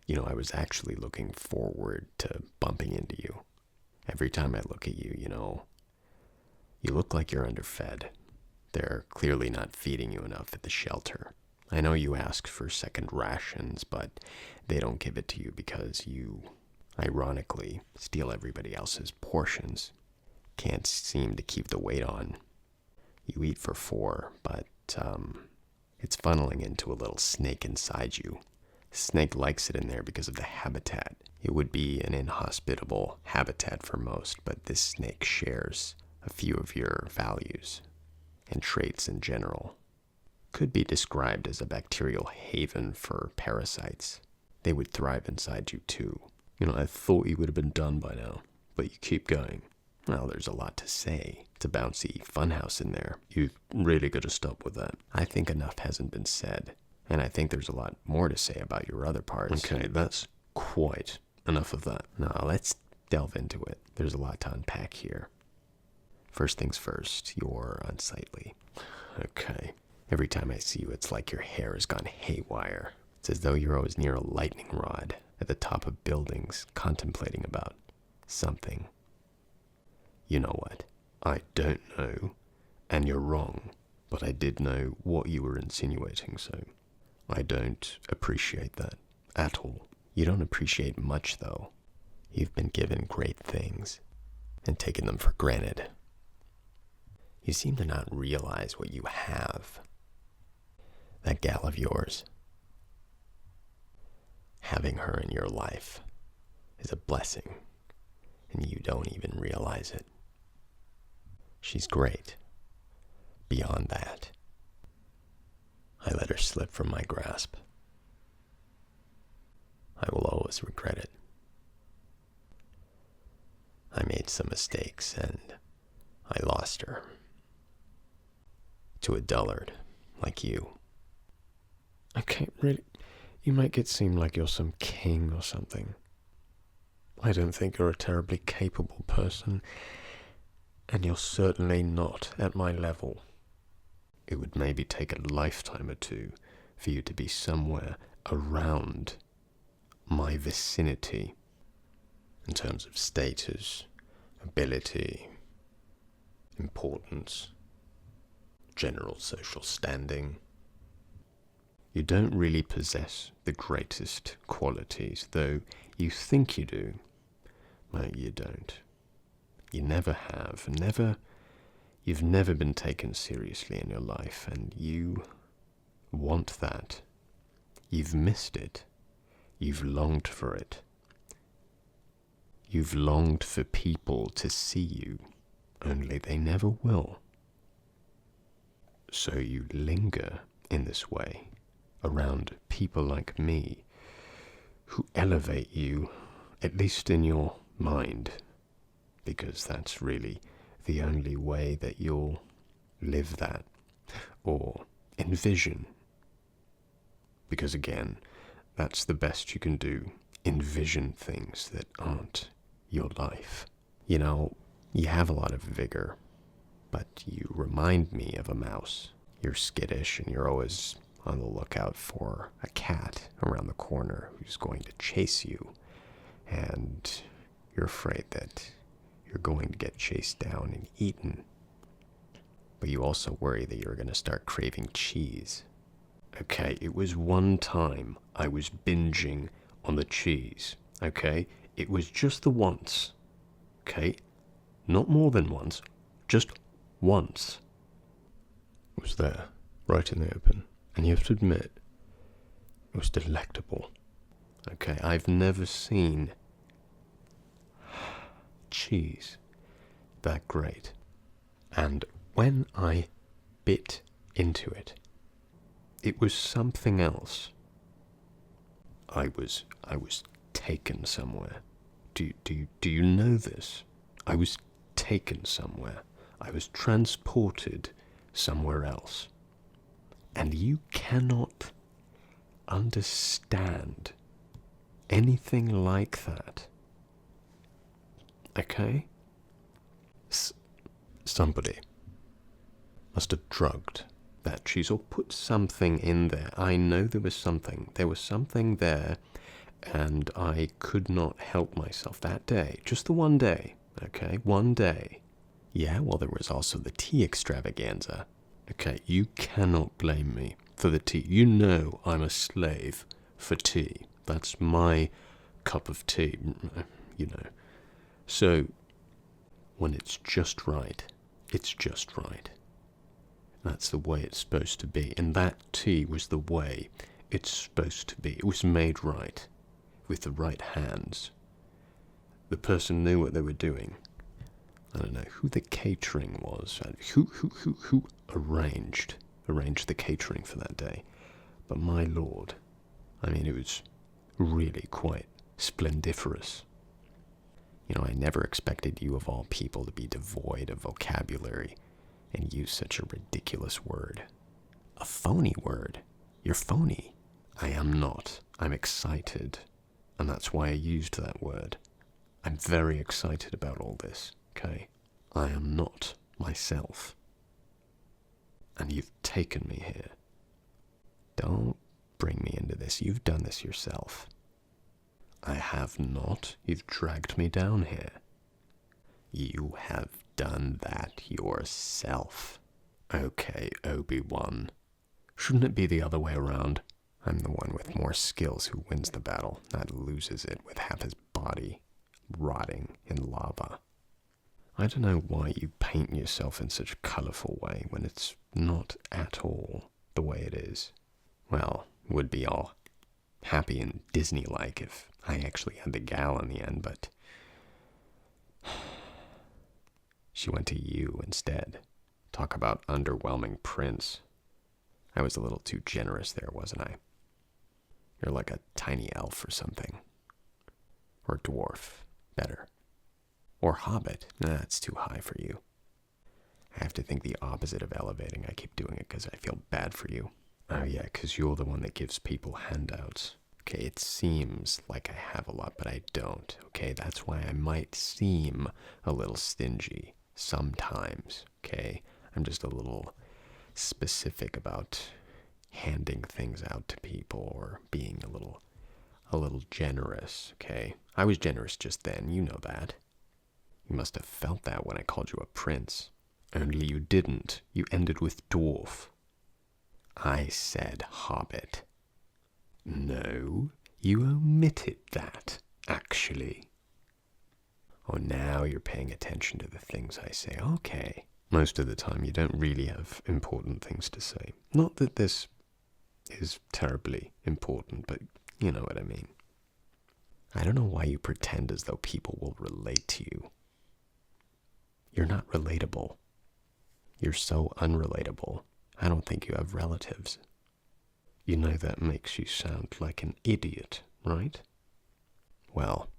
I was actually looking forward to bumping into you. Every time I look at you, you look like you're underfed. They're clearly not feeding you enough at the shelter. I know you ask for second rations, but they don't give it to you because you, ironically, steal everybody else's portions. Can't seem to keep the weight on. You eat for 4, but it's funneling into a little snake inside you. Snake likes it in there because of the habitat. It would be an inhospitable habitat for most, but this snake shares a few of your values and traits in general. Could be described as a bacterial haven for parasites. They would thrive inside you too. I thought you would have been done by now, but you keep going. Well, there's a lot to say. It's a bouncy funhouse in there. You've really got to stop with that. I think enough hasn't been said, and I think there's a lot more to say about your other parts. Okay, that's quite enough of that. Now, let's delve into it. There's a lot to unpack here. First things first, you're unsightly. Okay. Every time I see you, it's like your hair has gone haywire. It's as though you're always near a lightning rod at the top of buildings, contemplating about something. You know what? I don't know, and you're wrong, but I did know what you were insinuating, so I don't appreciate that at all. You don't appreciate much, though. You've been given great things and taken them for granted. You seem to not realize what you have. That gal of yours, having her in your life is a blessing, and you don't even realize it. She's great. Beyond that, I let her slip from my grasp. I will always regret it. I made some mistakes, and I lost her to a dullard like you. Okay, really, you make it seem like you're some king or something. I don't think you're a terribly capable person, and you're certainly not at my level. It would maybe take a lifetime or two for you to be somewhere around my vicinity in terms of status, ability, importance, general social standing. You don't really possess the greatest qualities, though you think you do, but you don't. You never have, you've never been taken seriously in your life, and you want that. You've missed it. You've longed for it. You've longed for people to see you, only they never will. So you linger in this way around people like me who elevate you, at least in your mind, because that's really the only way that you'll live that or envision. Because again, that's the best you can do, envision things that aren't your life. You have a lot of vigor, but you remind me of a mouse. You're skittish and you're always on the lookout for a cat around the corner who's going to chase you, and you're afraid that you're going to get chased down and eaten. But you also worry that you're going to start craving cheese. Okay, it was one time I was binging on the cheese, okay? It was just the once, okay? Not more than once, just once. It was there, right in the open. And you have to admit, it was delectable. Okay, I've never seen cheese that great. And when I bit into it, it was something else. I was taken somewhere. Do you know this? I was taken somewhere. I was transported somewhere else. And you cannot understand anything like that. Okay? Somebody must have drugged that cheese or put something in there. I know there was something. There was something there, And I could not help myself that day. Just the one day, okay? One day. Yeah, well, there was also the tea extravaganza. Okay, you cannot blame me for the tea. You know I'm a slave for tea. That's my cup of tea, you know. So, when it's just right, it's just right. That's the way it's supposed to be. And that tea was the way it's supposed to be. It was made right, with the right hands. The person knew what they were doing. I don't know who the catering was, who arranged the catering for that day. But my lord, I mean, it was really quite splendiferous. You know, I never expected you of all people to be devoid of vocabulary and use such a ridiculous word. A phony word. You're phony. I am not. I'm excited. And that's why I used that word. I'm very excited about all this, okay? I am not myself. And you've taken me here. Don't bring me into this. You've done this yourself. I have not. You've dragged me down here. You have done that yourself. Okay, Obi-Wan. Shouldn't it be the other way around? I'm the one with more skills who wins the battle, not loses it with half his body rotting in lava. I don't know why you paint yourself in such a colourful way when it's not at all the way it is. Well, would be all happy and Disney-like if I actually had the gal in the end, but she went to you instead. Talk about underwhelming prince. I was a little too generous there, wasn't I? You're like a tiny elf or something. Or dwarf. Better. Or hobbit. Nah, that's too high for you. I have to think the opposite of elevating. I keep doing it because I feel bad for you. Oh yeah, because you're the one that gives people handouts. Okay, it seems like I have a lot, but I don't. Okay, that's why I might seem a little stingy sometimes. Okay, I'm just a little specific about handing things out to people or being a little generous. Okay, I was generous just then. You know that. You must have felt that when I called you a prince. Only you didn't. You ended with dwarf. I said hobbit. No, you omitted that, actually. Oh, now you're paying attention to the things I say. Okay. Most of the time you don't really have important things to say. Not that this is terribly important, but you know what I mean. I don't know why you pretend as though people will relate to you. You're not relatable. You're so unrelatable. I don't think you have relatives. You know that makes you sound like an idiot, right? Well,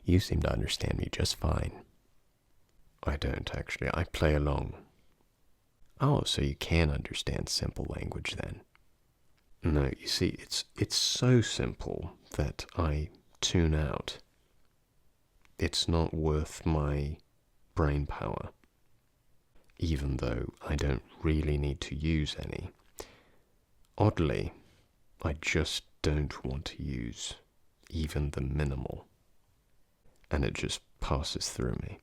you seem to understand me just fine. I don't, actually. I play along. Oh, so you can understand simple language then? No, you see, it's so simple that I tune out. It's not worth my brain power, even though I don't really need to use any. Oddly, I just don't want to use even the minimal, and it just passes through me.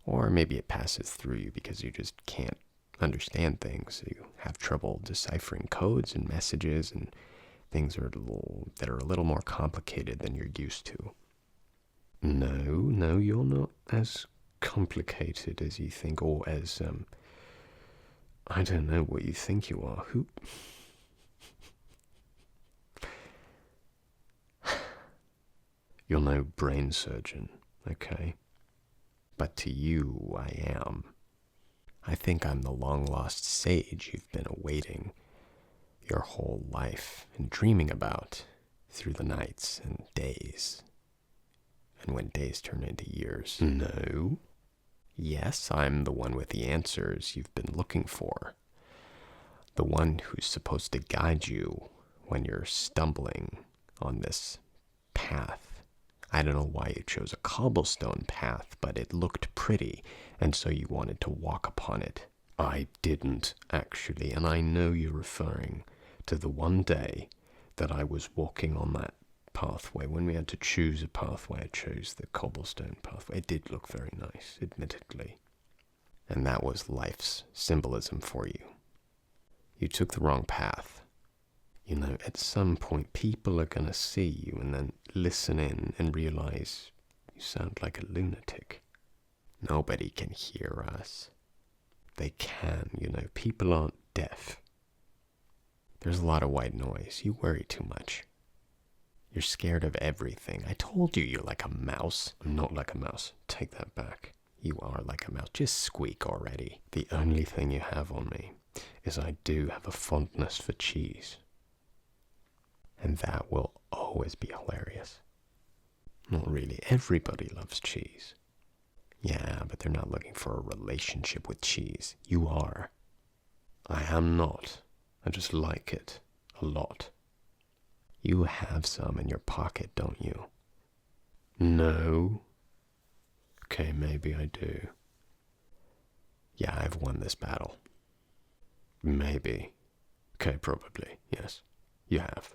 Or maybe it passes through you because you just can't understand things. You have trouble deciphering codes and messages and things that are a little more complicated than you're used to. No, you're not as complicated as you think, or as, I don't know what you think you are. Who? You're no brain surgeon, okay? But to you, I am. I think I'm the long-lost sage you've been awaiting your whole life and dreaming about through the nights and days. And when days turn into years. No. Yes, I'm the one with the answers you've been looking for. The one who's supposed to guide you when you're stumbling on this path. I don't know why you chose a cobblestone path, but it looked pretty, and so you wanted to walk upon it. I didn't, actually, and I know you're referring to the one day that I was walking on that pathway. When we had to choose a pathway, I chose the cobblestone pathway. It did look very nice, admittedly. And that was life's symbolism for you. You took the wrong path. You know, at some point, people are going to see you and then listen in and realize you sound like a lunatic. Nobody can hear us. They can, you know. People aren't deaf. There's a lot of white noise. You worry too much. You're scared of everything. I told you you're like a mouse. I'm not like a mouse. Take that back. You are like a mouse. Just squeak already. The only thing you have on me is I do have a fondness for cheese. And that will always be hilarious. Not really. Everybody loves cheese. Yeah, but they're not looking for a relationship with cheese. You are. I am not. I just like it a lot. You have some in your pocket, don't you? No. Okay, maybe I do. Yeah, I've won this battle. Maybe. Okay, probably. Yes, you have.